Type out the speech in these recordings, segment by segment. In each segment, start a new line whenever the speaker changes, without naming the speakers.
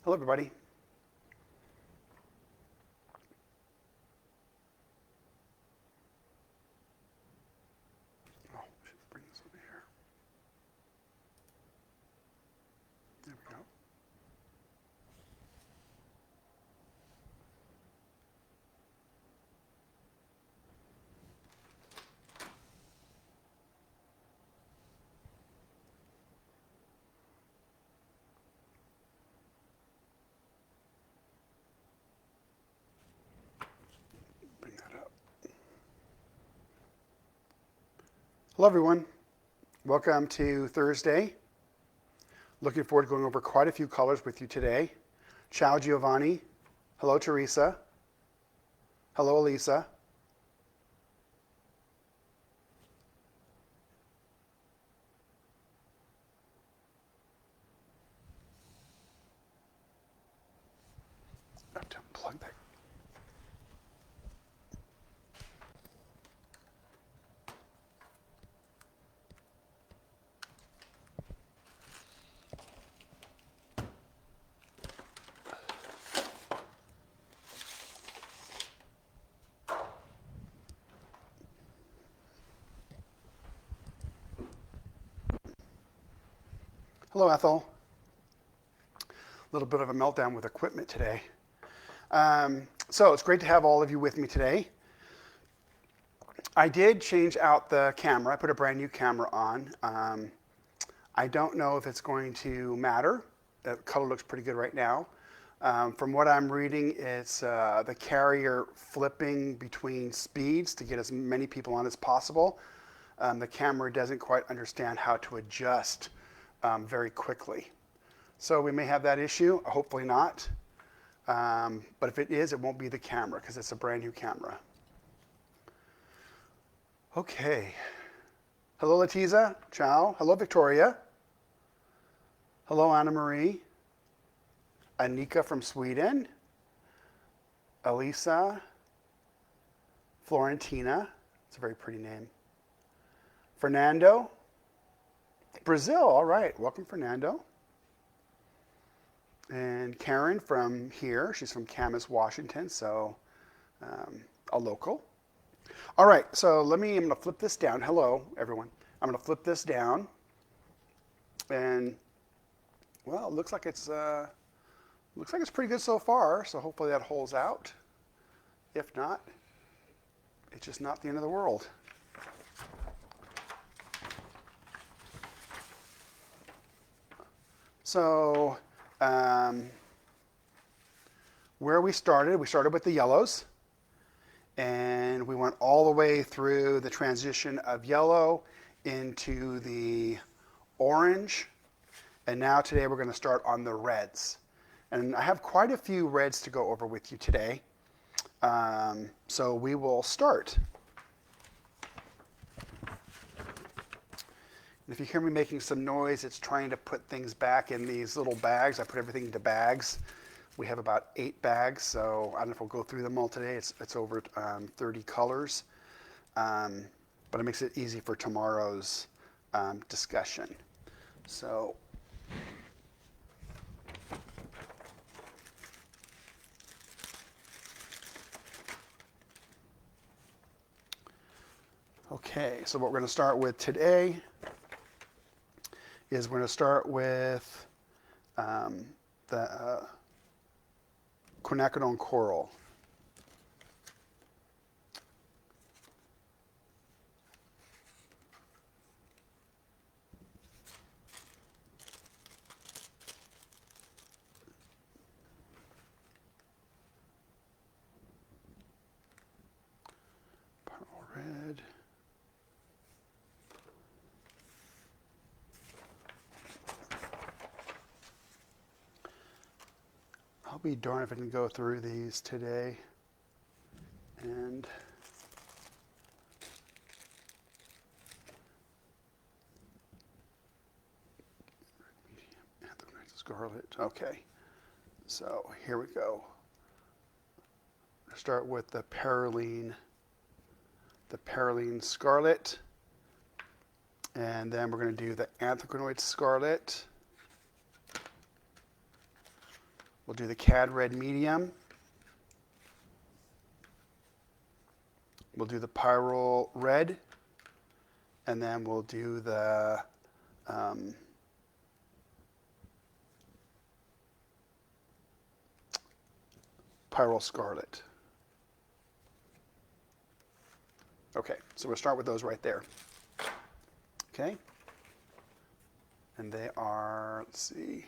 Hello, everybody. Oh, I should bring this over here. There we go. Bring that up. Hello, everyone. Welcome to Thursday. Looking forward to going over quite a few colors with you today. Ciao, Giovanni. Hello, Teresa. Hello, Elisa. I have to unplug that. Hello, Ethel. A little bit of a meltdown with equipment today. So it's great to have all of you with me today. I did change out the camera. I put a brand new camera on. I don't know if it's going to matter. The color looks pretty good right now. From what I'm reading, it's the carrier flipping between speeds to get as many people on as possible. The camera doesn't quite understand how to adjust very quickly. So we may have that issue, hopefully not. But if it is, it won't be the camera because it's a brand new camera. Okay. Hello, Letiza. Ciao. Hello, Victoria. Hello, Anna Marie. Anika from Sweden. Elisa. Florentina. It's a very pretty name. Fernando. Brazil. All right. Welcome, Fernando. And Karen from here. She's from Camas, Washington, so a local. All right, so I'm going to flip this down. Hello, everyone. I'm going to flip this down. And, well, it looks like it's pretty good so far, so hopefully that holds out. If not, it's just not the end of the world. So, where we started with the yellows. And we went all the way through the transition of yellow into the orange. And now today we're going to start on the reds. And I have quite a few reds to go over with you today. So we will start. And if you hear me making some noise, it's trying to put things back in these little bags. I put everything into bags. We have about 8 bags, so I don't know if we'll go through them all today. It's over 30 colors, but it makes it easy for tomorrow's discussion. So, okay, so what we're going to start with today is we're going to start with the Quinacridone Coral. Pyrrole Red. I'll be darned if I can go through these today. And Scarlet. Okay, so here we go. Start with the Perylene Scarlet, and then we're going to do the Anthraquinoid Scarlet. We'll do the Cad Red medium. We'll do the Pyrrole Red. And then we'll do the Pyrrole Scarlet. Okay, so we'll start with those right there. Okay. And they are, let's see,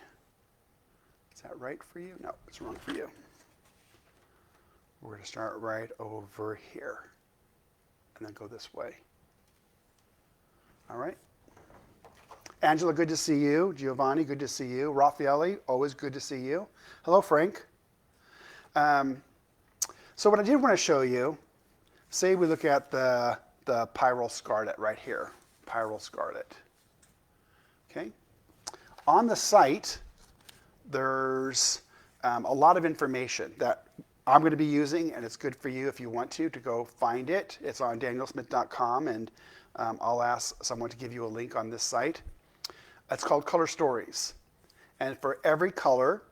is that right for you? No, it's wrong for you. We're going to start right over here and then go this way. All right. Angela, good to see you. Giovanni, good to see you. Raffaele, always good to see you. Hello, Frank. So what I did want to show you, say we look at the Pyrrole Scarlet right here. Pyrrole Scarlet. Okay. On the site, there's a lot of information that I'm going to be using, and it's good for you if you want to go find it. It's on danielsmith.com, and I'll ask someone to give you a link on this site. It's called Color Stories. And for every color,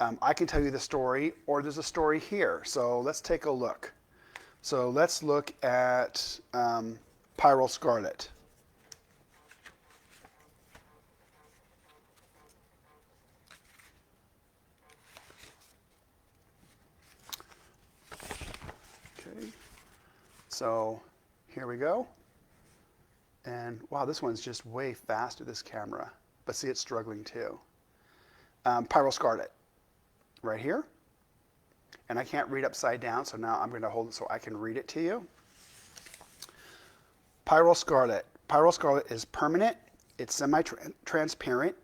I can tell you the story, or there's a story here. So let's take a look. So let's look at Pyrrole Scarlet. Okay, so here we go. And wow, this one's just way faster, this camera. But see, it's struggling too. Pyrrole Scarlet, right here. And I can't read upside down, so now I'm going to hold it so I can read it to you. Pyrrole Scarlet. Pyrrole Scarlet is permanent. It's semi-transparent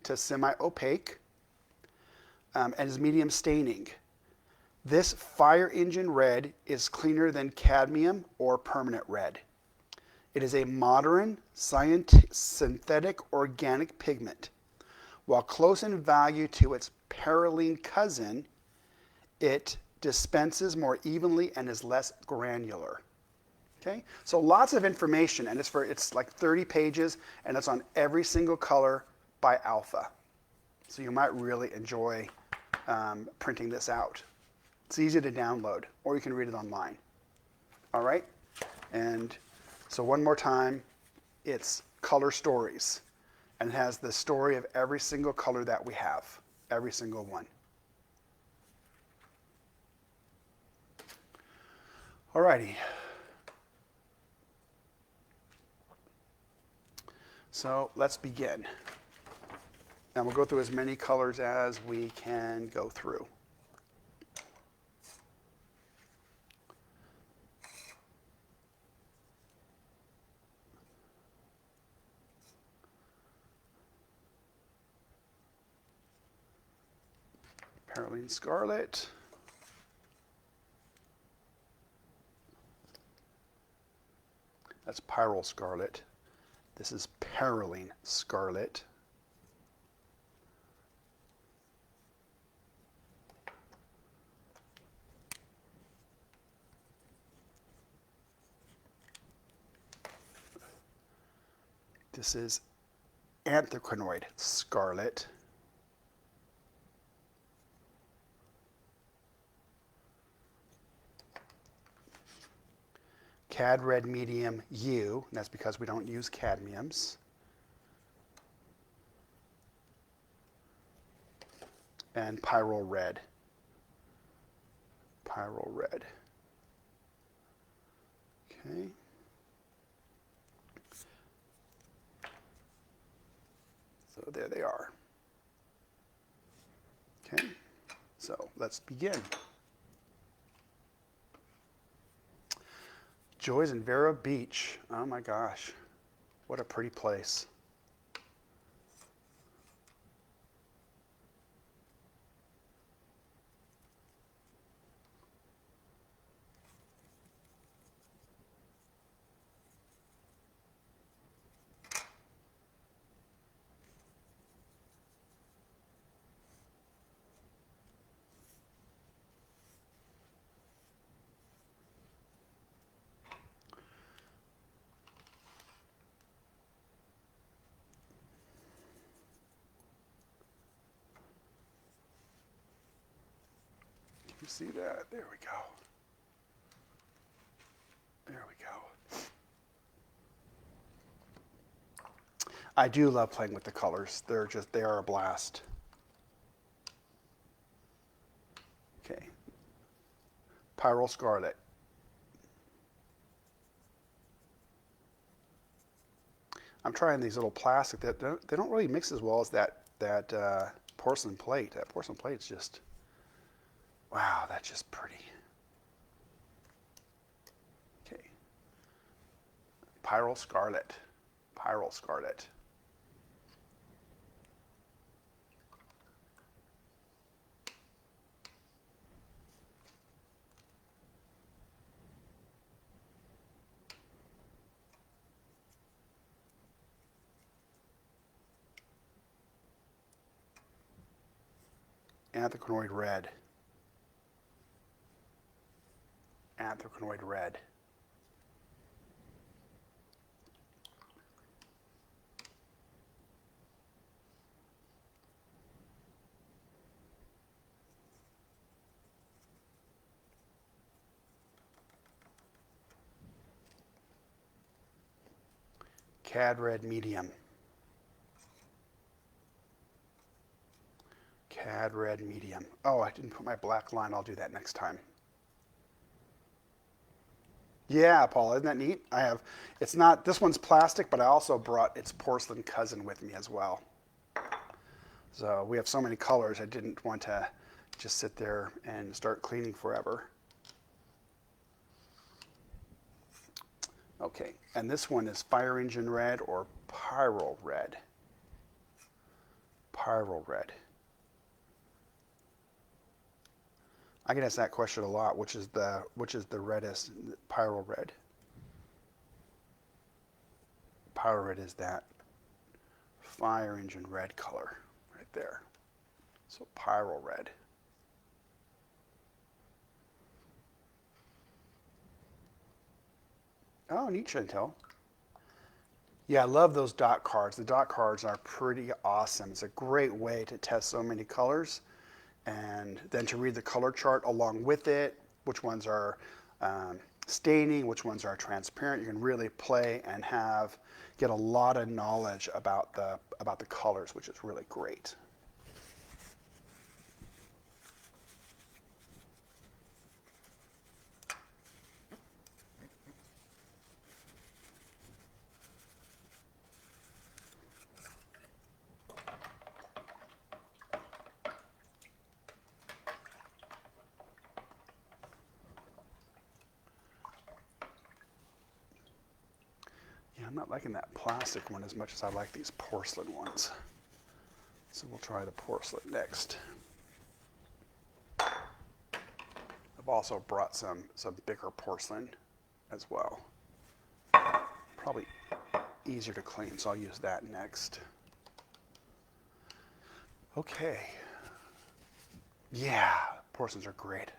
to semi-opaque, and is medium staining. This fire engine red is cleaner than cadmium or permanent red. It is a modern, synthetic organic pigment. While close in value to its perylene cousin, it dispenses more evenly and is less granular. Okay, so lots of information, and it's like 30 pages, and it's on every single color by Alpha. So you might really enjoy printing this out. It's easy to download, or you can read it online. All right, and so one more time, it's Color Stories, and it has the story of every single color that we have, every single one. All righty. So let's begin. And we'll go through as many colors as we can go through. Perylene Scarlet. That's Pyrrole Scarlet. This is Perylene Scarlet. This is Anthracnoid Scarlet. Cad Red Medium U, and that's because we don't use cadmiums. And Pyrrole Red. Pyrrole Red. Okay. So there they are. Okay, so let's begin. Joys in Vero Beach. Oh my gosh, what a pretty place. You see that? There we go. There we go. I do love playing with the colors. They are a blast. Okay. Pyrrole Scarlet. I'm trying these little plastic that they don't really mix as well as that porcelain plate. That porcelain plate's just, wow, that's just pretty. Okay. Pyrrole Scarlet. Pyrrole Scarlet. Anthracnoid Red. Anthracnoid Red. Cad Red Medium. Cad Red Medium. Oh, I didn't put my black line. I'll do that next time. Yeah, Paul, isn't that neat? It's not, this one's plastic, but I also brought its porcelain cousin with me as well. So we have so many colors, I didn't want to just sit there and start cleaning forever. Okay, and this one is Fire Engine Red or Pyrrole Red. Pyrrole Red. I get asked that question a lot. Which is the reddest? Pyrrole Red. Pyrrole Red is that Fire Engine Red color right there. So Pyrrole Red. Oh, neat, Chantel. Yeah, I love those dot cards. The dot cards are pretty awesome. It's a great way to test so many colors, and then to read the color chart along with it, which ones are staining, which ones are transparent. You can really play and get a lot of knowledge about the colors, which is really great. Yeah, I'm not liking that plastic one as much as I like these porcelain ones. So we'll try the porcelain next. I've also brought some bigger porcelain as well. Probably easier to clean, so I'll use that next. Okay. Yeah, porcelains are great.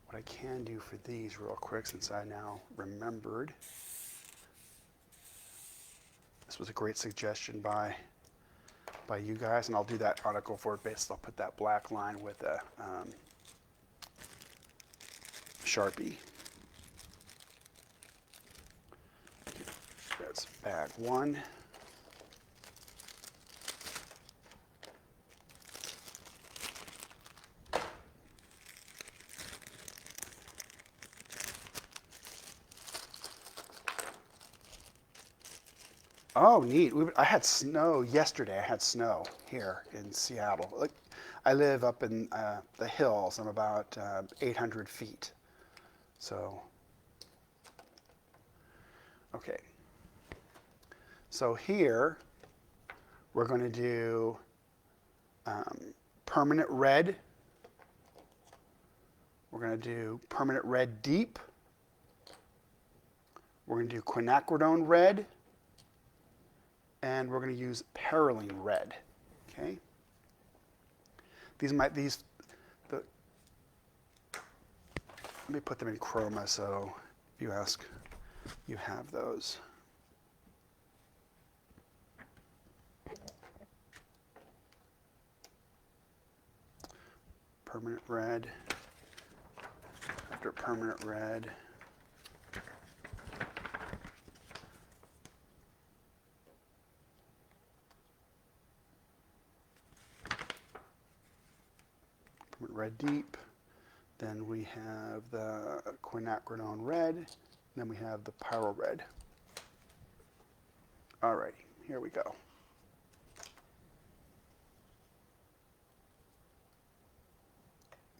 What I can do for these real quick, since I now remembered, this was a great suggestion by you guys, and I'll do that on a go-forward basis. I'll put that black line with a Sharpie. That's bag one. Oh, neat. I had snow yesterday. I had snow here in Seattle. Like, I live up in the hills. I'm about 800 feet. So, okay. So here, we're going to do permanent red. We're going to do permanent red deep. We're going to do Quinacridone red. And we're going to use Perylene Red. Okay. Let me put them in chroma so if you ask, you have those. permanent red, after permanent red. Permanent red deep. Then we have the Quinacridone Red. And then we have the Pyrrole Red. Alrighty, here we go.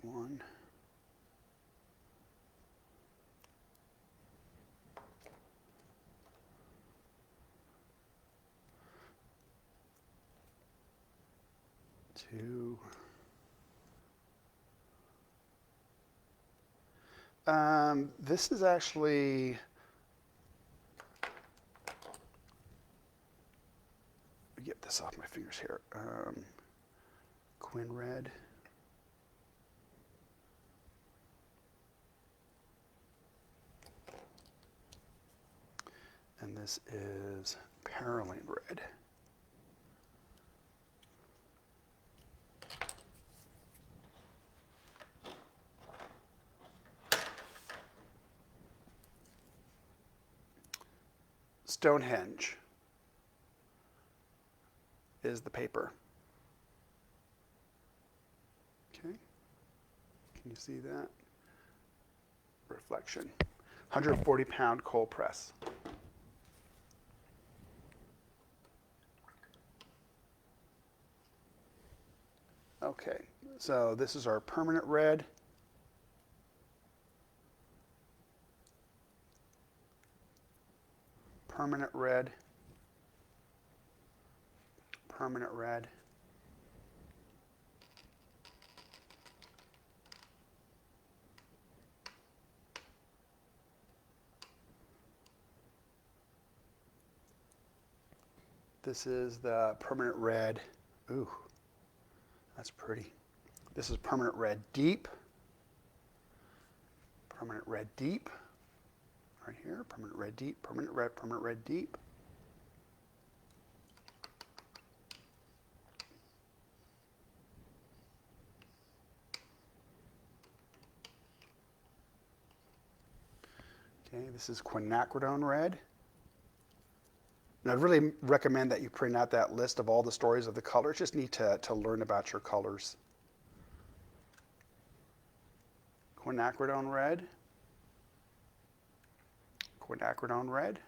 One. Two. This is actually, get this off my fingers here. Quin Red. And this is Perylene Red. Stonehenge is the paper. Okay, can you see that? Reflection. 140-pound cold press. Okay, so this is our permanent red. Permanent red, permanent red, this is the permanent red. Ooh, that's pretty. This is permanent red deep, permanent red deep. Right here, permanent red deep, permanent red deep. Okay, this is Quinacridone Red. And I'd really recommend that you print out that list of all the stories of the colors. Just need to learn about your colors. Quinacridone Red. Quinacridone Red.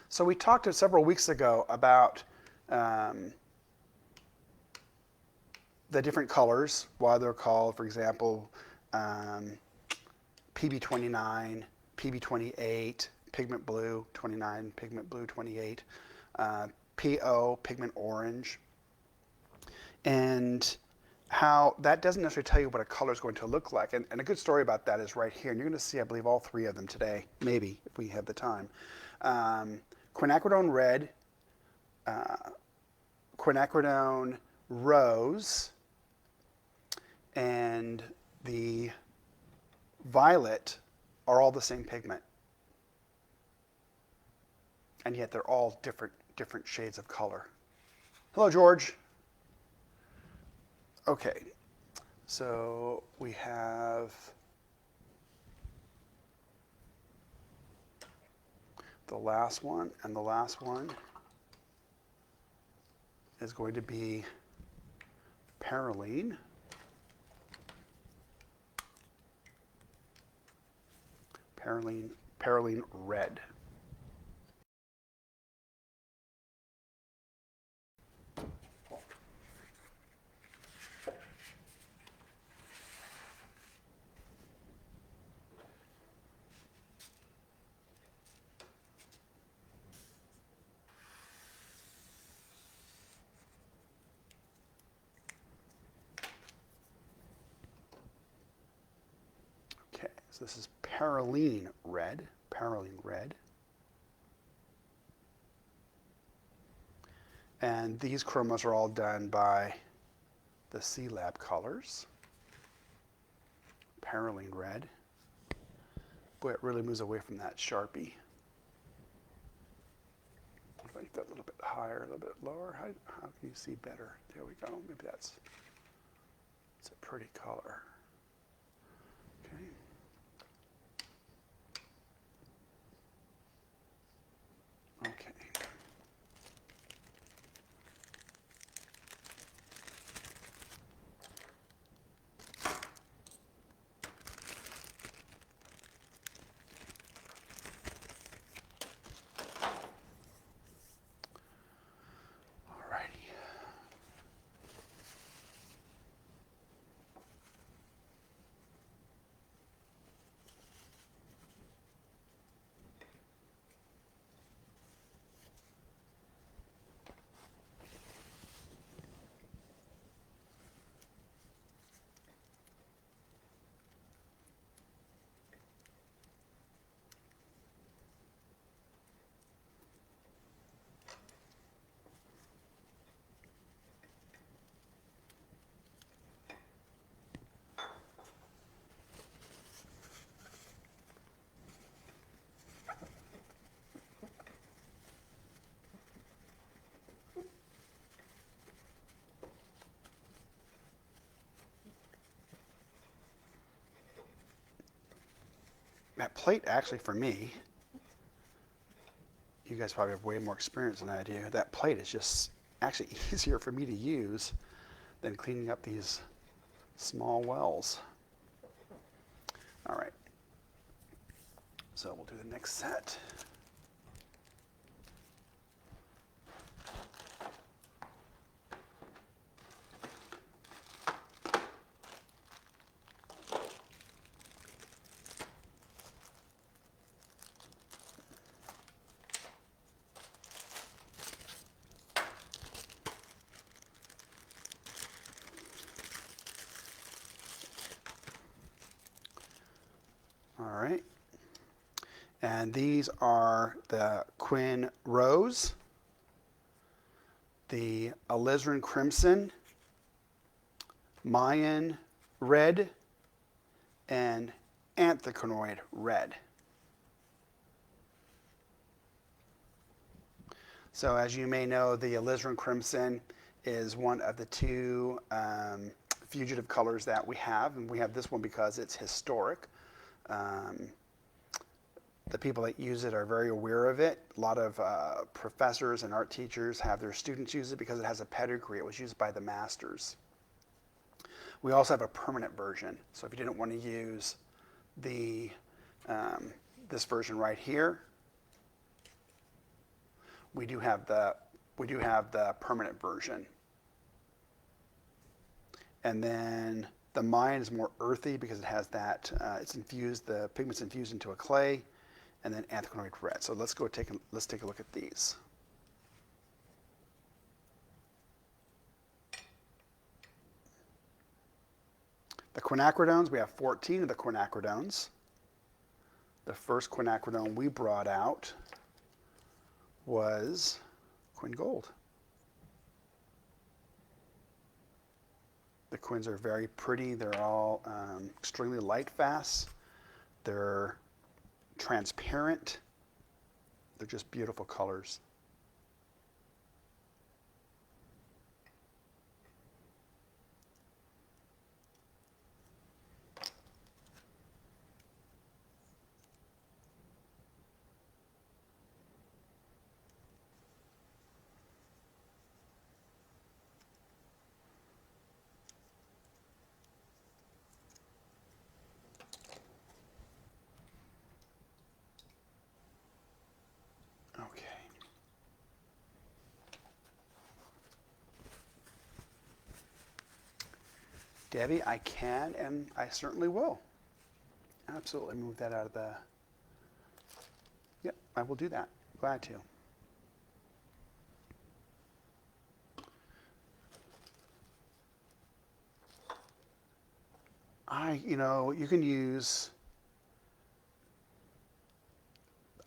So we talked several weeks ago about the different colors, why they're called, for example, PB29, PB28, pigment blue 29, pigment blue 28, PO, pigment orange, and how that doesn't necessarily tell you what a color is going to look like. And a good story about that is right here. And you're going to see, I believe, all three of them today, maybe, if we have the time. Quinacridone Red, Quinacridone Rose, and the Violet are all the same pigment. And yet they're all different shades of color. Hello, George. Okay, so we have the last one, and the last one is going to be Perylene. Perylene Red. Okay, so this is Perylene Red, Perylene Red. And these chromos are all done by the C Lab colors. Perylene Red. Boy, it really moves away from that Sharpie. I'll make that a little bit higher, a little bit lower. How can you see better? There we go. Maybe it's a pretty color. Okay. Okay. That plate, actually, for me, you guys probably have way more experience than I do. That plate is just actually easier for me to use than cleaning up these small wells. All right. So we'll do the next set. All right. And these are the Quin Rose, the Alizarin Crimson, Mayan Red, and Quinacridones Red. So as you may know, the Alizarin Crimson is one of the two fugitive colors that we have, and we have this one because it's historic. The people that use it are very aware of it. A lot of professors and art teachers have their students use it because it has a pedigree. It was used by the masters. We also have a permanent version. So if you didn't want to use the this version right here, we do have the permanent version. And then the Mayan is more earthy because it has that it's infused, the pigment's infused into a clay, and then Quinacridones Red. So let's take a look at these. The Quinacridones, we have 14 of the Quinacridones. The first Quinacridone we brought out was Quin Gold. The quins are very pretty. They're all extremely light fast. They're transparent. They're just beautiful colors. Okay. Debbie, I can and I certainly will. Absolutely move that out of the... Yep, I will do that. Glad to. You can use...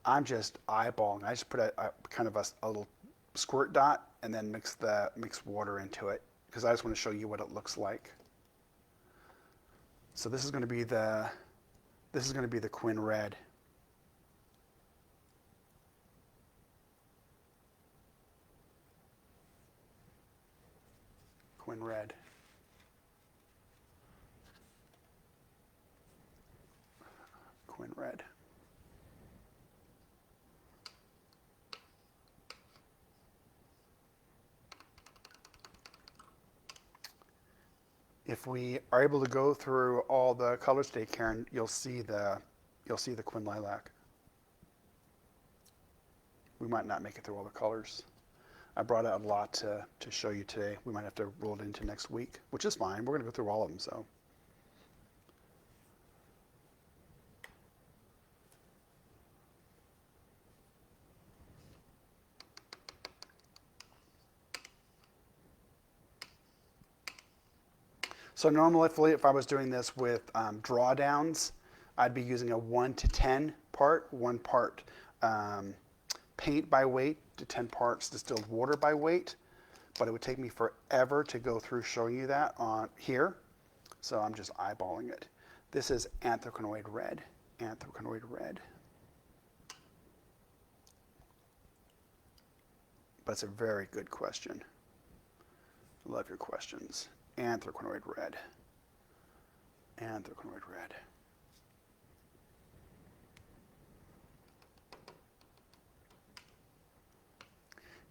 I'm just eyeballing. I just put a kind of a little squirt dot and then mix water into it because I just want to show you what it looks like. So this is going to be the Quin Red. Quin Red. Quin Red. If we are able to go through all the colors today, Karen, you'll see the Quin Lilac. We might not make it through all the colors. I brought out a lot to show you today. We might have to roll it into next week, which is fine. We're going to go through all of them. So normally, if I was doing this with drawdowns, I'd be using a 1 to 10 part, 1 part paint by weight to 10 parts distilled water by weight. But it would take me forever to go through showing you that on here. So I'm just eyeballing it. This is Anthracanoid Red. Anthracanoid Red. But it's a very good question. I love your questions. Anthracanoid Red. Anthracanoid Red.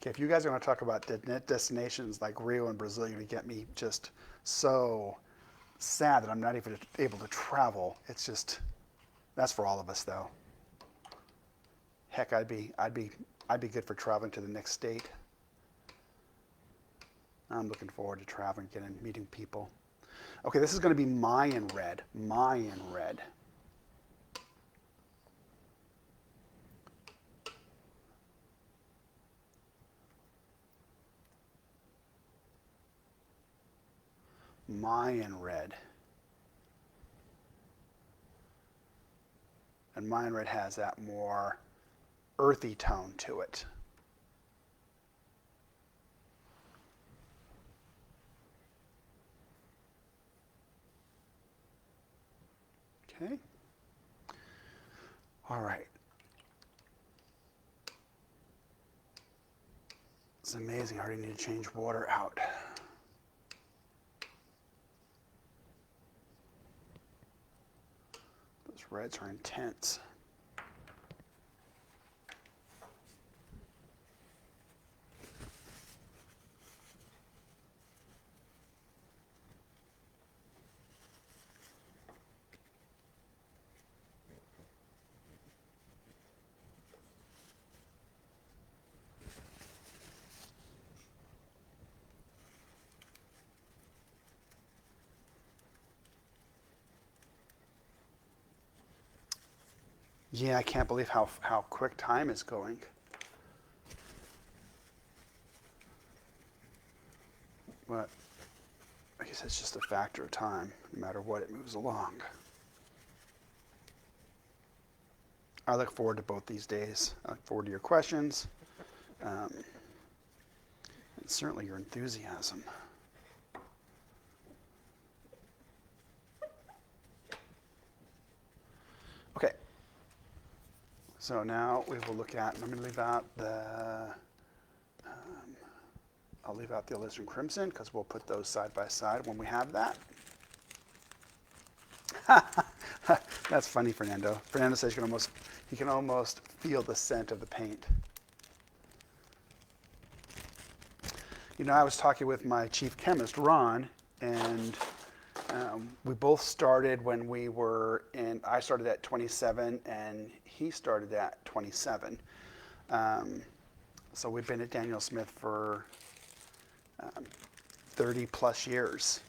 Okay, if you guys are going to talk about destinations like Rio and Brazil, you're going to get me just so sad that I'm not even able to travel. It's just, that's for all of us though. Heck, I'd be good for traveling to the next state. I'm looking forward to traveling again and meeting people. Okay, this is going to be Mayan Red. Mayan Red. Mayan Red. And Mayan Red has that more earthy tone to it. Okay. All right. It's amazing. I already need to change water out. Those reds are intense. Yeah, I can't believe how quick time is going. But I guess it's just a factor of time, no matter what it moves along. I look forward to both these days. I look forward to your questions, and certainly your enthusiasm. Okay. So now we will look at, and I'm going to leave out the, I'll leave out the Alizarin Crimson because we'll put those side by side when we have that. That's funny, Fernando. Fernando says he can almost feel the scent of the paint. You know, I was talking with my chief chemist, Ron, and we both started when we were in, I started at 27 and he started at 27. So we've been at Daniel Smith for 30 plus years.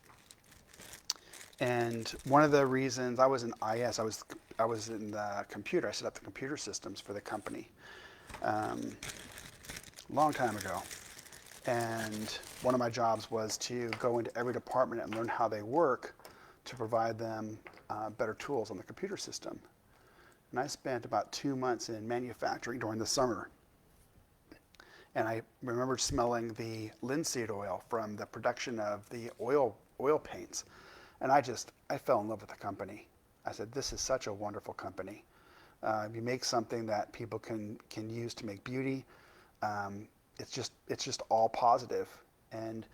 And one of the reasons I was in IS, I was in the computer. I set up the computer systems for the company long time ago. And one of my jobs was to go into every department and learn how they work to provide them better tools on the computer system. And I spent about 2 months in manufacturing during the summer. And I remember smelling the linseed oil from the production of the oil paints. And I fell in love with the company. I said, this is such a wonderful company. You make something that people can use to make beauty. It's just all positive. And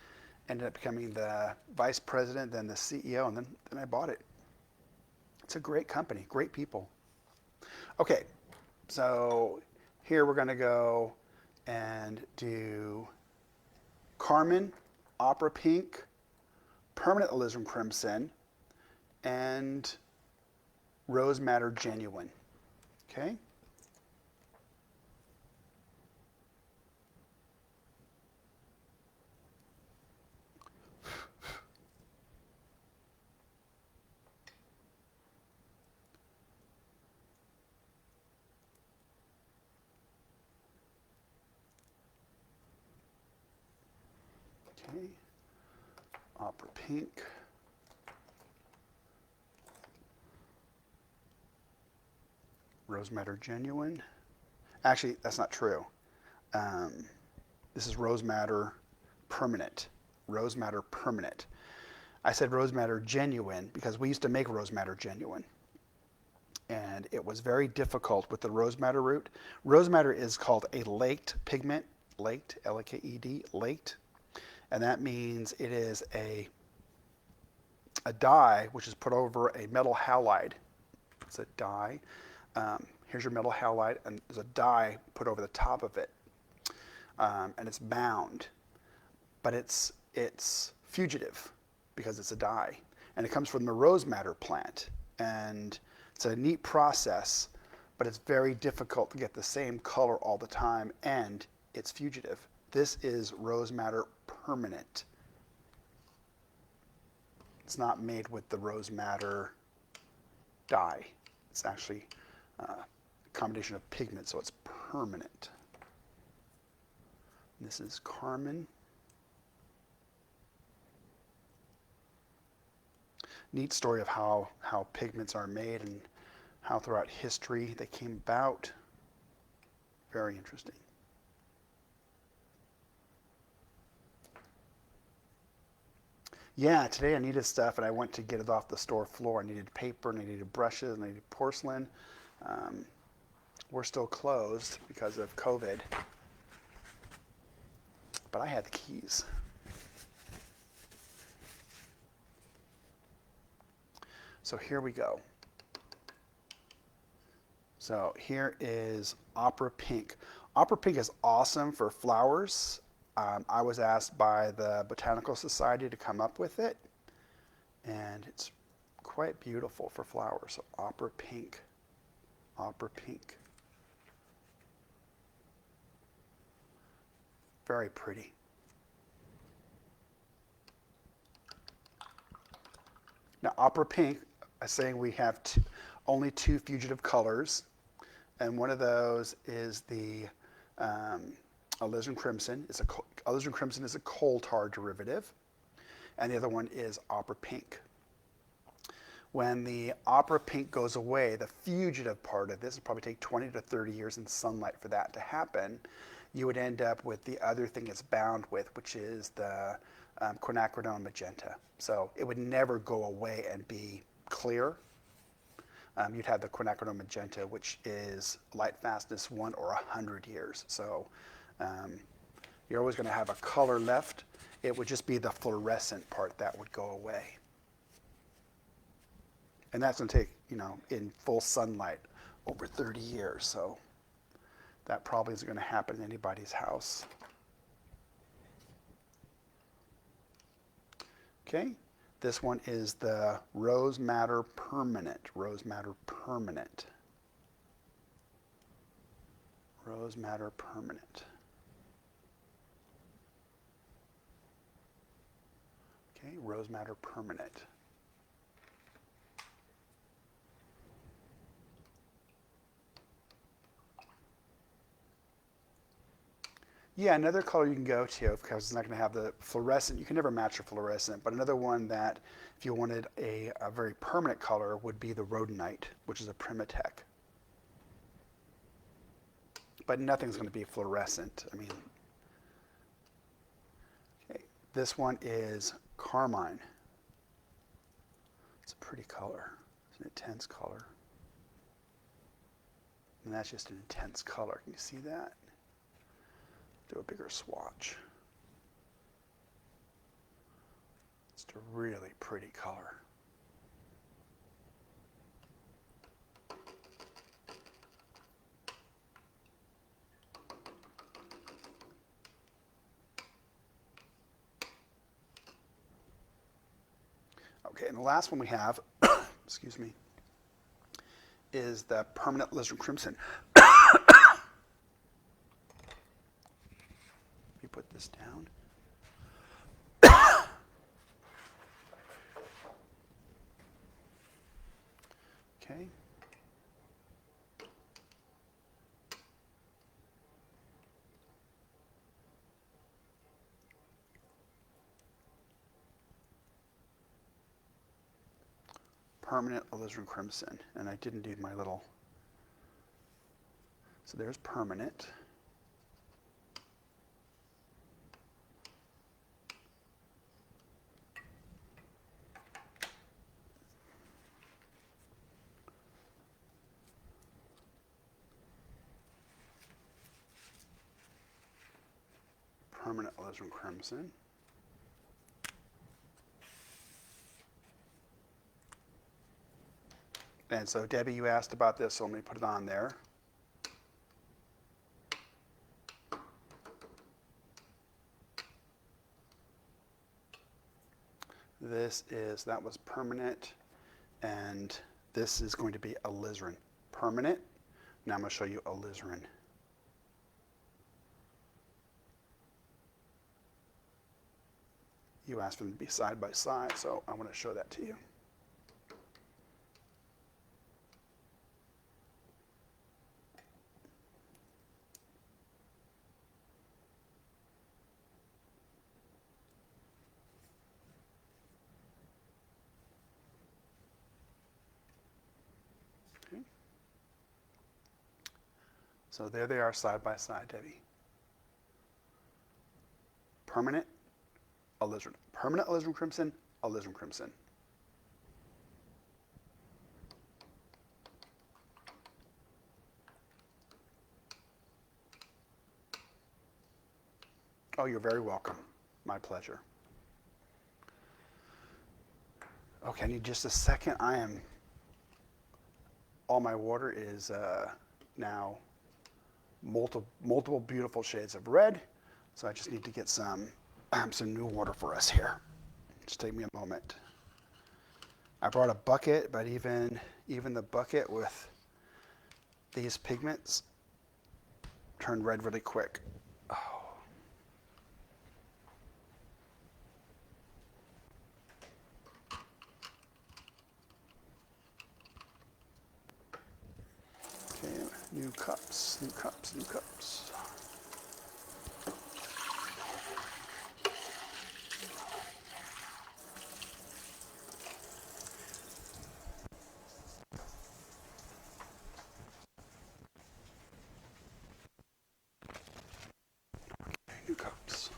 Ended up becoming the vice president, then the CEO, and then I bought it. It's a great company, great people. Okay, so here we're going to go and do Carmine, Opera Pink, Permanent Alizarin Crimson, and Rose Madder Genuine. Okay? Okay. Opera Pink. Rose Madder Genuine. Actually, that's not true. This is Rose Madder Permanent. Rose Madder Permanent. I said Rose Madder Genuine because we used to make Rose Madder Genuine. And it was very difficult with the rose madder root. Rose madder is called a laked pigment. Laked, L-A-K-E-D, laked. And that means it is a dye which is put over a metal halide. It's a dye. Here's your metal halide, and there's a dye put over the top of it, and it's bound, but it's fugitive because it's a dye, and it comes from the rose madder plant, and it's a neat process, but it's very difficult to get the same color all the time, and it's fugitive. This is Rose Madder Permanent. It's not made with the Rose Madder dye. It's actually a combination of pigments, so it's permanent. And this is Carmine. Neat story of how pigments are made and how throughout history they came about. Very interesting. Yeah, today I needed stuff and I went to get it off the store floor. I needed paper and I needed brushes and I needed porcelain. We're still closed because of COVID, but I had the keys. So here we go. So here is Opera Pink. Opera Pink is awesome for flowers. I was asked by the Botanical Society to come up with it, and it's quite beautiful for flowers. So Opera Pink, Opera Pink. Very pretty. Now Opera Pink is saying we have only two fugitive colors, and one of those is the Alizarin Crimson. Alizarin Crimson is a coal tar derivative, and the other one is Opera Pink. When the Opera Pink goes away, the fugitive part of this will probably take 20 to 30 years in sunlight for that to happen. You would end up with the other thing it's bound with, which is the Quinacridone magenta. So it would never go away and be clear. You'd have the Quinacridone magenta, which is light fastness 1 or 100 years. So you're always going to have a color left. It would just be the fluorescent part that would go away. And that's going to take, in full sunlight over 30 years. So that probably isn't going to happen in anybody's house. Okay, this one is the Rose Madder Permanent. Rose Madder Permanent. Rose Madder Permanent. Okay, Rose Madder Permanent. Yeah, another color you can go to, because it's not going to have the fluorescent. You can never match a fluorescent, but another one that, if you wanted a very permanent color, would be the Rhodonite, which is a Primatech. But nothing's going to be fluorescent. I mean, okay, this one is Carmine. It's a pretty color. It's an intense color. And that's just an intense color. Can you see that? Do a bigger swatch. Just a really pretty color. Okay, and the last one we have, excuse me, is the Permanent Alizarin Crimson. Let me put this down. Okay. Permanent Alizarin Crimson, and I didn't do my little, so there's permanent. Permanent Alizarin Crimson. And so, Debbie, you asked about this, so let me put it on there. That was permanent, and this is going to be alizarin. Permanent. Now I'm going to show you alizarin. You asked for them to be side by side, so I want to show that to you. Okay. So there they are side by side, Debbie. Permanent alizarin. Permanent alizarin crimson, alizarin crimson. Oh, you're very welcome. My pleasure. Okay, I need just a second. All my water is now multiple beautiful shades of red. So I just need to get some new water for us here. Just take me a moment. I brought a bucket, but even the bucket with these pigments turned red really quick. Oh. Okay, new cups, new cups, new cups. New cups.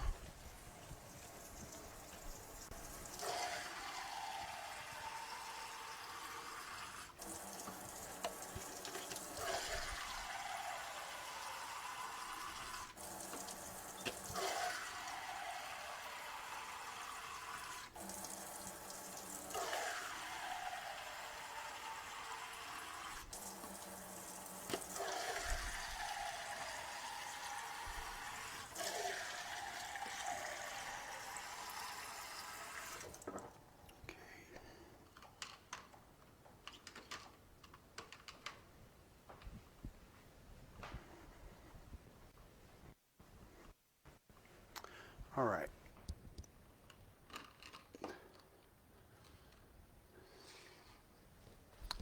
All right.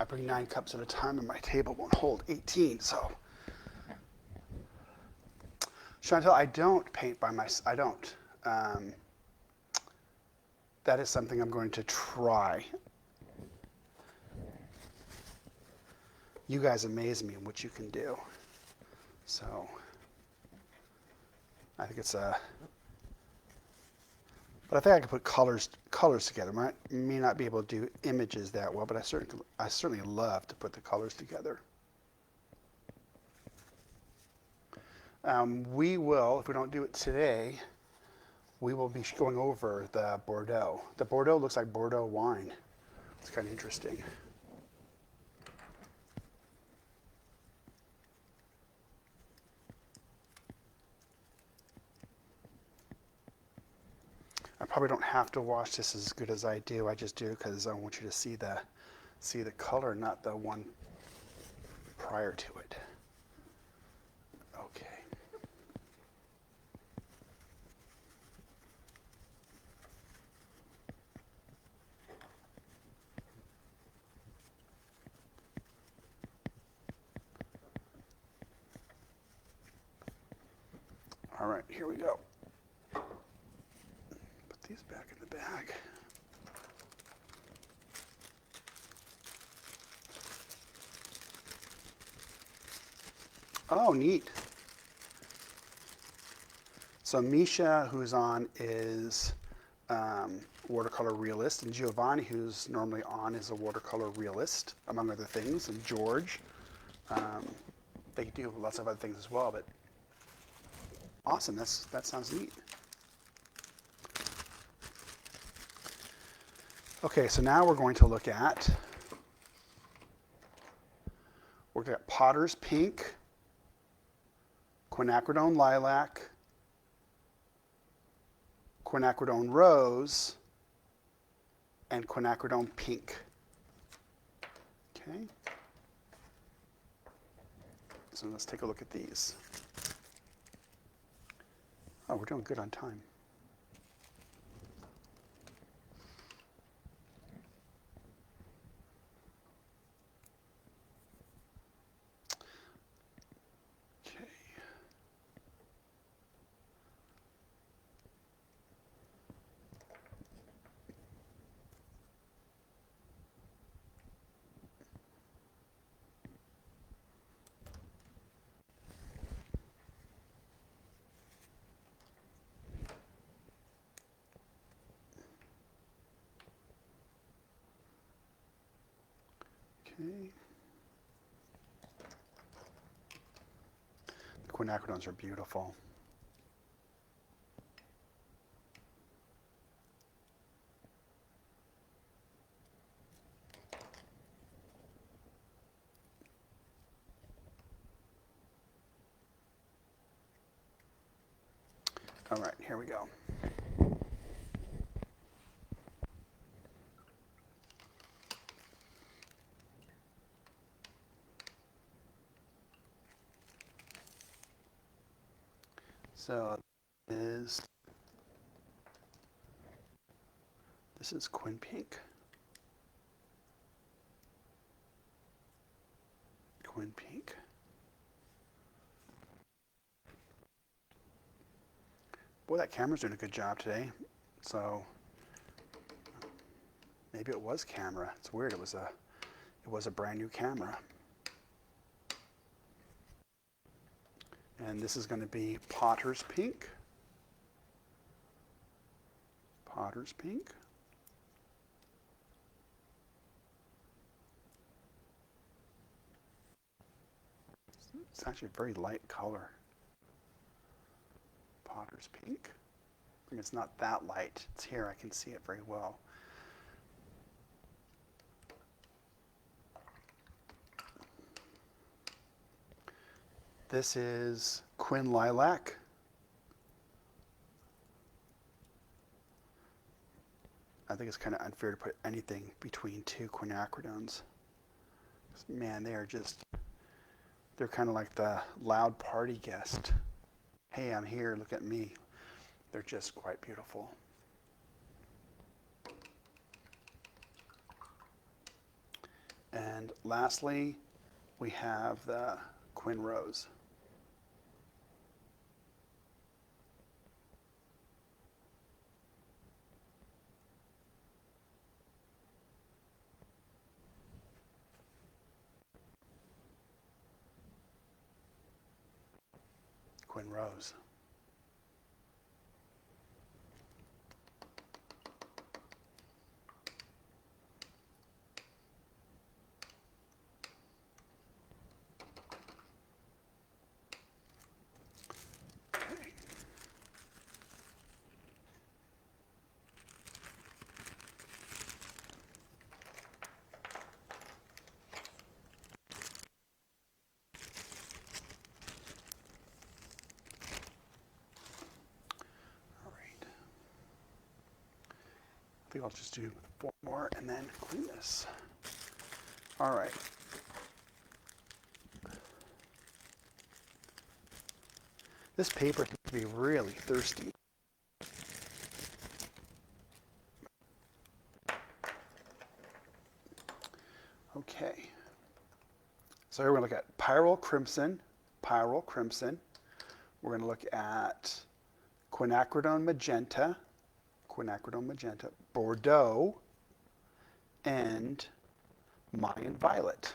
I bring 9 cups at a time, and my table won't hold 18. So, Chantel, I don't paint by myself. I don't. That is something I'm going to try. You guys amaze me in what you can do. So, I think it's a. But I think I can put colors together. May not be able to do images that well, but I certainly love to put the colors together. We will, if we don't do it today, we will be going over the Bordeaux. The Bordeaux looks like Bordeaux wine. It's kind of interesting. I probably don't have to wash this as good as I do. I just do because I want you to see the color, not the one prior to it. Okay. All right, here we go. Put these back in the bag. Oh, neat. So Misha, who's on, is watercolor realist, and Giovanni, who's normally on, is a watercolor realist, among other things, and George. They do lots of other things as well, but awesome. That sounds neat. Okay, so now we're going to look at Potter's Pink, Quinacridone Lilac, Quinacridone Rose, and Quinacridone Pink. Okay. So let's take a look at these. Oh, we're doing good on time. Okay. Okay. The quinacridones are beautiful. All right, here we go. So this is Quin Pink. Quin Pink. Boy, that camera's doing a good job today. So maybe it was camera. It's weird. It was a brand new camera. And this is going to be Potter's Pink. Potter's Pink. It's actually a very light color. Potter's Pink. I think it's not that light. It's here. I can see it very well. This is Quin Lilac. I think it's kind of unfair to put anything between two quinacridones. Man, they're kind of like the loud party guest. Hey, I'm here, look at me. They're just quite beautiful. And lastly, we have the Quin Rose. Quin Rose. I think I'll just do 4 more and then clean this. All right. This paper seems to be really thirsty. Okay. So here we're going to look at Pyrrole Crimson. Pyrrole Crimson. We're going to look at Quinacridone Magenta. Quinacridone Magenta. Bordeaux. And Mayan Violet.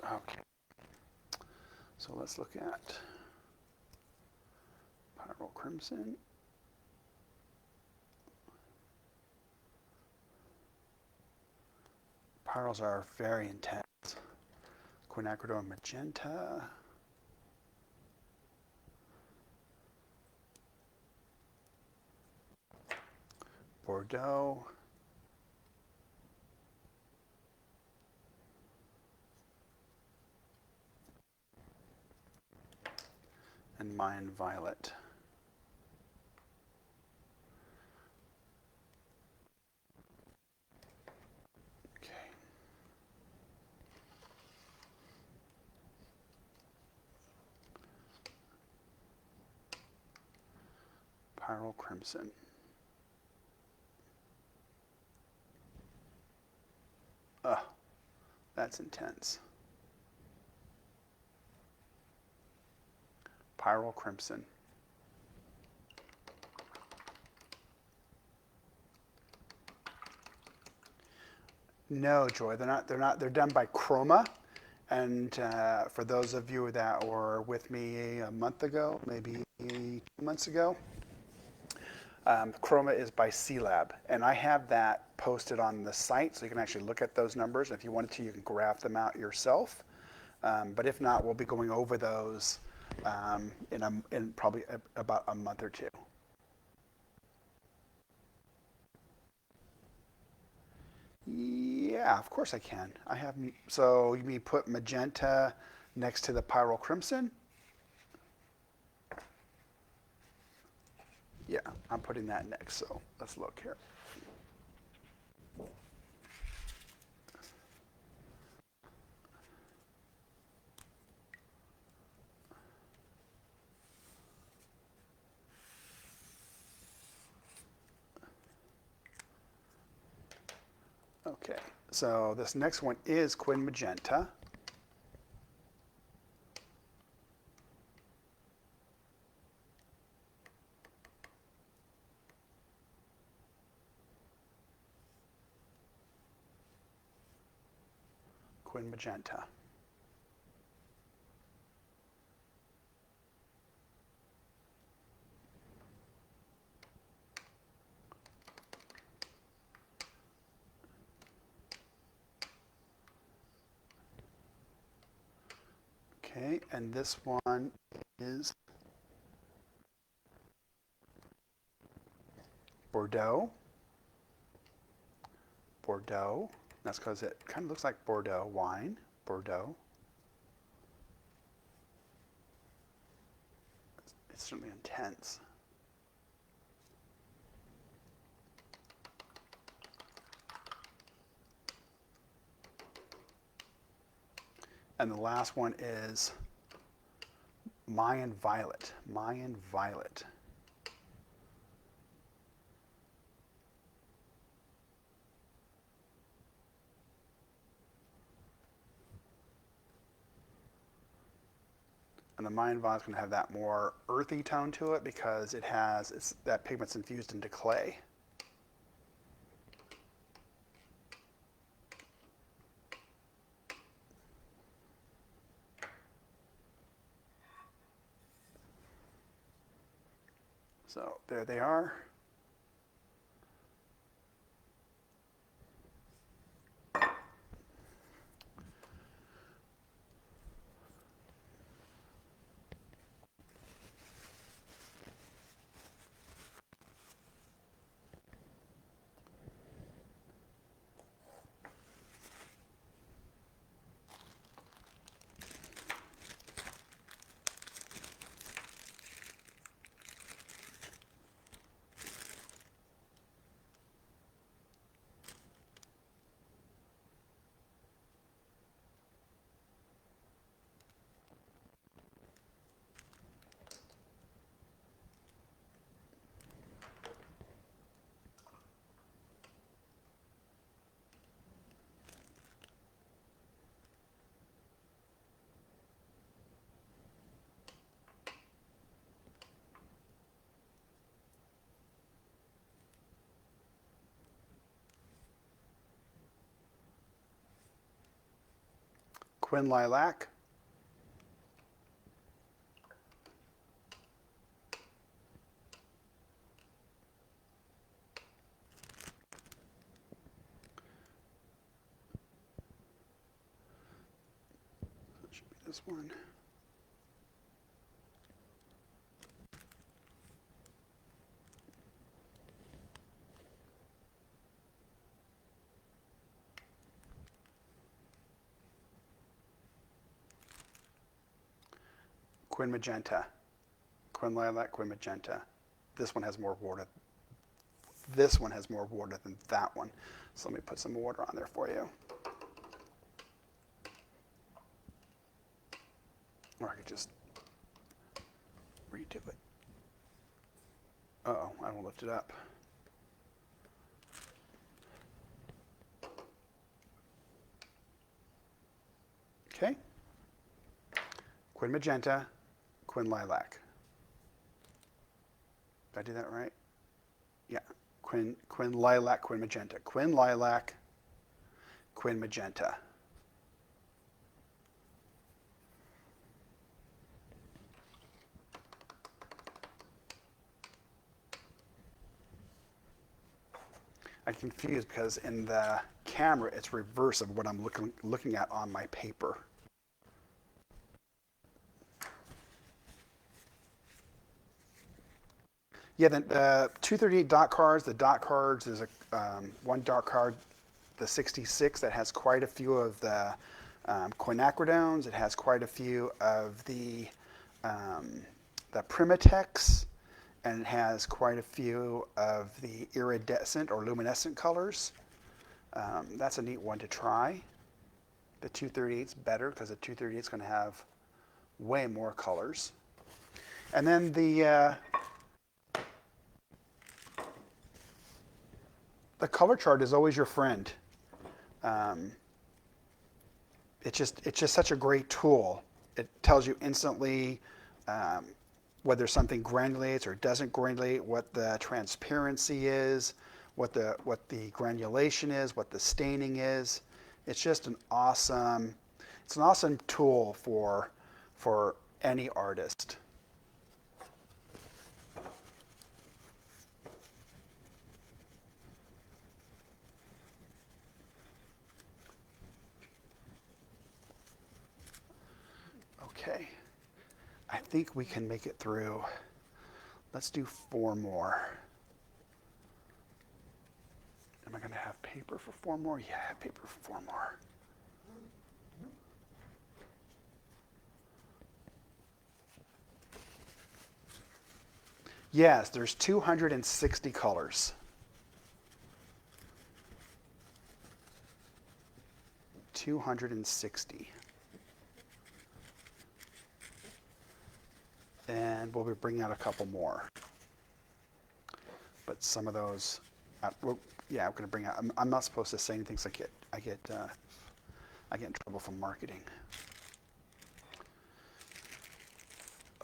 Okay. So let's look at Pyrrole Crimson. Pyrroles are very intense. Quinacridone Magenta. Bordeaux. And Mayan Violet. Okay. Pyrrole Crimson. That's intense. Pyrrole Crimson. No, Joy, they're not. They're done by Chroma. And for those of you that were with me a month ago, maybe 2 months ago, Chroma is by C-Lab. And I have that posted on the site, so you can actually look at those numbers. If you wanted to, you can graph them out yourself. But if not, we'll be going over those in probably about a month or 2. Yeah, of course I can. I have, so you mean put magenta next to the Pyrrole Crimson? Yeah, I'm putting that next, so let's look here. Okay, so this next one is Quin Magenta. Quin Magenta. Okay, and this one is Bordeaux. Bordeaux. That's because it kind of looks like Bordeaux wine. Bordeaux. It's certainly intense. And the last one is Mayan Violet. Mayan Violet. And the Mayan Violet's going to have that more earthy tone to it because it has, that pigment's infused into clay. So there they are. Quin Lilac, that should be this one. Quin Magenta, Quin Lilac, Quin Magenta. This one has more water. This one has more water than that one. So let me put some water on there for you. Or I could just redo it. Uh-oh, I don't lift it up. Okay. Quin Magenta, Quin Lilac. Did I do that right? Yeah. Quin Lilac, Quin Magenta. Quin Lilac, Quin Magenta. I'm confused because in the camera it's reverse of what I'm looking at on my paper. Yeah, the 238 dot cards. The dot cards is one dot card, the 66, that has quite a few of the Quinacridones. It has quite a few of the Primatex, and it has quite a few of the iridescent or luminescent colors. That's a neat one to try. The 238 is better because the 238 is going to have way more colors. And then the color chart is always your friend. It's just such a great tool. It tells you instantly whether something granulates or doesn't granulate, what the transparency is, what the granulation is, what the staining is. It's just an awesome tool for any artist. Okay, I think we can make it through. Let's do 4 more. Am I going to have paper for 4 more? Yeah, I have paper for 4 more. Yes, there's 260 colors. 260. And we'll be bringing out a couple more. But some of those, well, yeah, I'm going to bring out. I'm not supposed to say anything, so I get in trouble from marketing.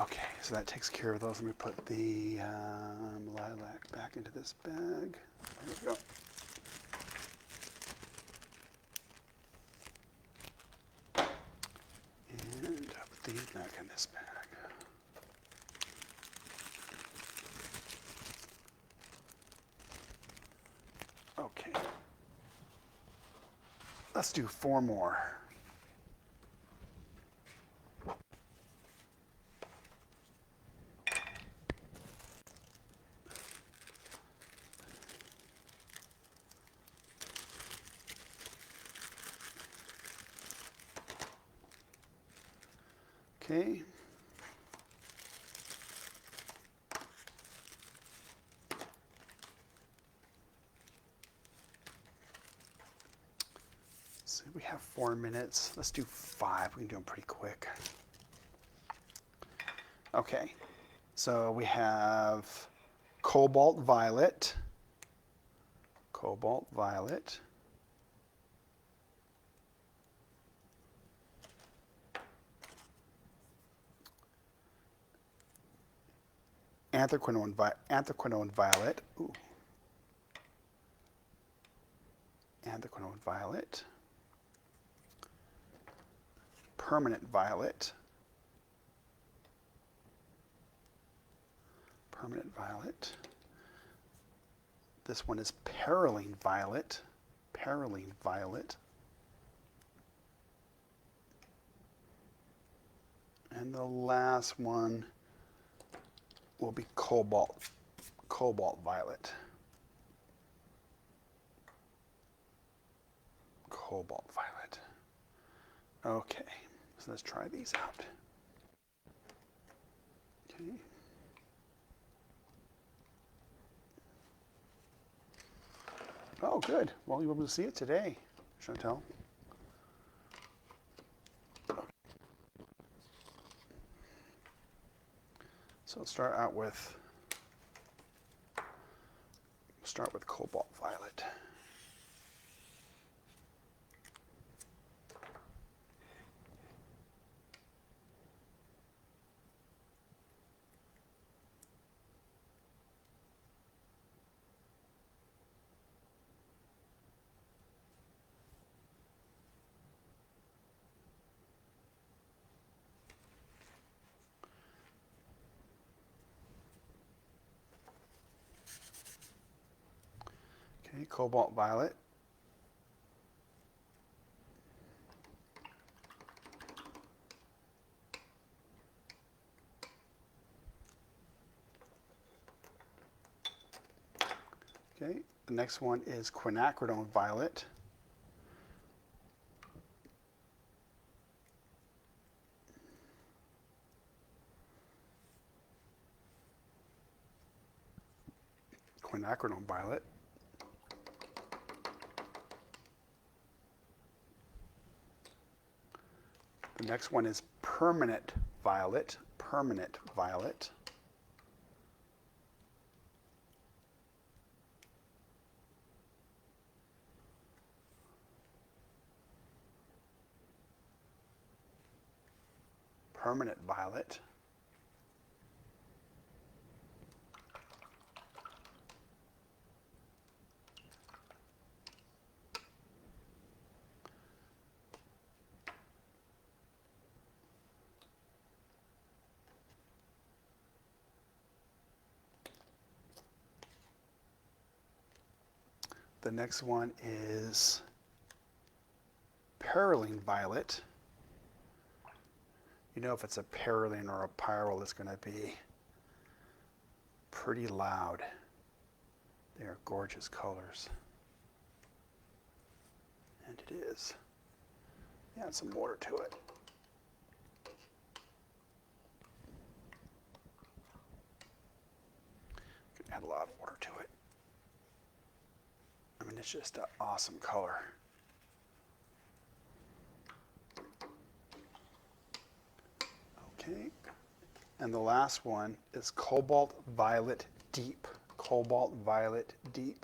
Okay, so that takes care of those. Let me put the lilac back into this bag. There we go. And I'll put these back in this bag. Okay. Let's do 4 more. Okay. So we have 4 minutes. Let's do 5. We can do them pretty quick. Okay. So we have Cobalt Violet. Cobalt Violet. Anthraquinone Violet. Ooh. Anthraquinone Violet. Permanent Violet. Permanent Violet. This one is Perylene Violet. Perylene Violet. And the last one will be Cobalt Violet. Cobalt Violet. Okay, so let's try these out. Okay. Oh, good. Well, you'll be able to see it today, Chantel. So let's start out with Cobalt Violet. Okay, Cobalt Violet. Okay, the next one is Quinacridone Violet. Quinacridone Violet. The next one is Permanent Violet. Permanent Violet. Permanent Violet. The next one is Perylene Violet. You know, if it's a Perylene or a Pyrrole, it's going to be pretty loud. They are gorgeous colors. And it is. Add some water to it. You can add a lot of water to it. I mean, it's just an awesome color. Okay, and the last one is Cobalt Violet Deep. Cobalt Violet Deep.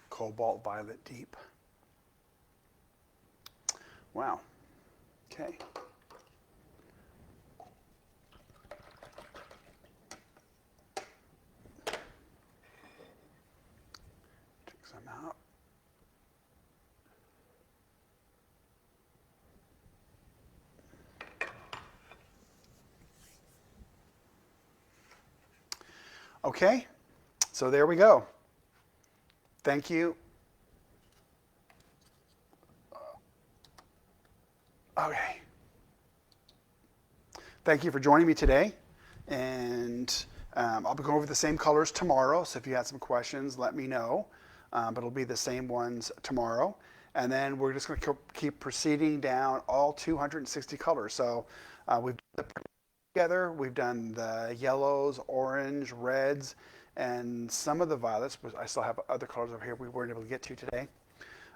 Cobalt Violet Deep. Wow. Okay. Take some out. Okay. So there we go. Thank you. Okay. Thank you for joining me today. And I'll be going over the same colors tomorrow. So if you had some questions, let me know. But it'll be the same ones tomorrow. And then we're just going to keep proceeding down all 260 colors. So we've done the together. We've done the yellows, orange, reds, and some of the violets, but I still have other colors over here we weren't able to get to today.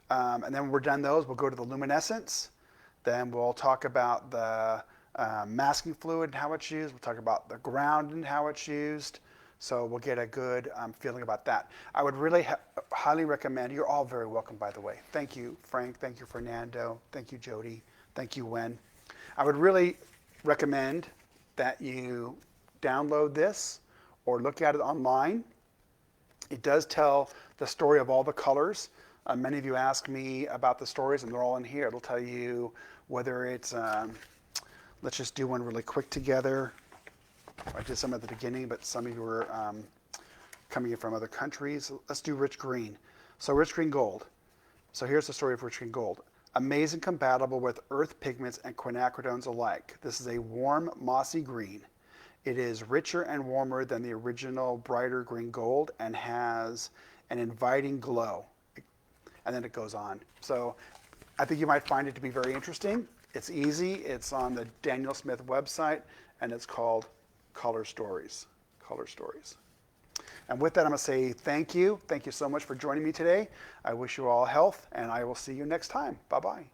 And then when we're done those, we'll go to the luminescence. Then we'll talk about the masking fluid and how it's used. We'll talk about the ground and how it's used. So we'll get a good feeling about that. I would really highly recommend, you're all very welcome, by the way. Thank you, Frank. Thank you, Fernando. Thank you, Jody. Thank you, Wen. I would really recommend that you download this or look at it online. It does tell the story of all the colors. Many of you ask me about the stories, and they're all in here. It'll tell you whether it's, let's just do one really quick together. I did some at the beginning, but some of you were coming in from other countries. Let's do rich green. So rich green gold. So here's the story of rich green gold. Amazing, compatible with earth pigments and quinacridones alike. This is a warm, mossy green. It is richer and warmer than the original brighter green gold and has an inviting glow. And then it goes on. So I think you might find it to be very interesting. It's easy. It's on the Daniel Smith website, and it's called Color Stories. Color Stories. And with that, I'm going to say thank you. Thank you so much for joining me today. I wish you all health, and I will see you next time. Bye-bye.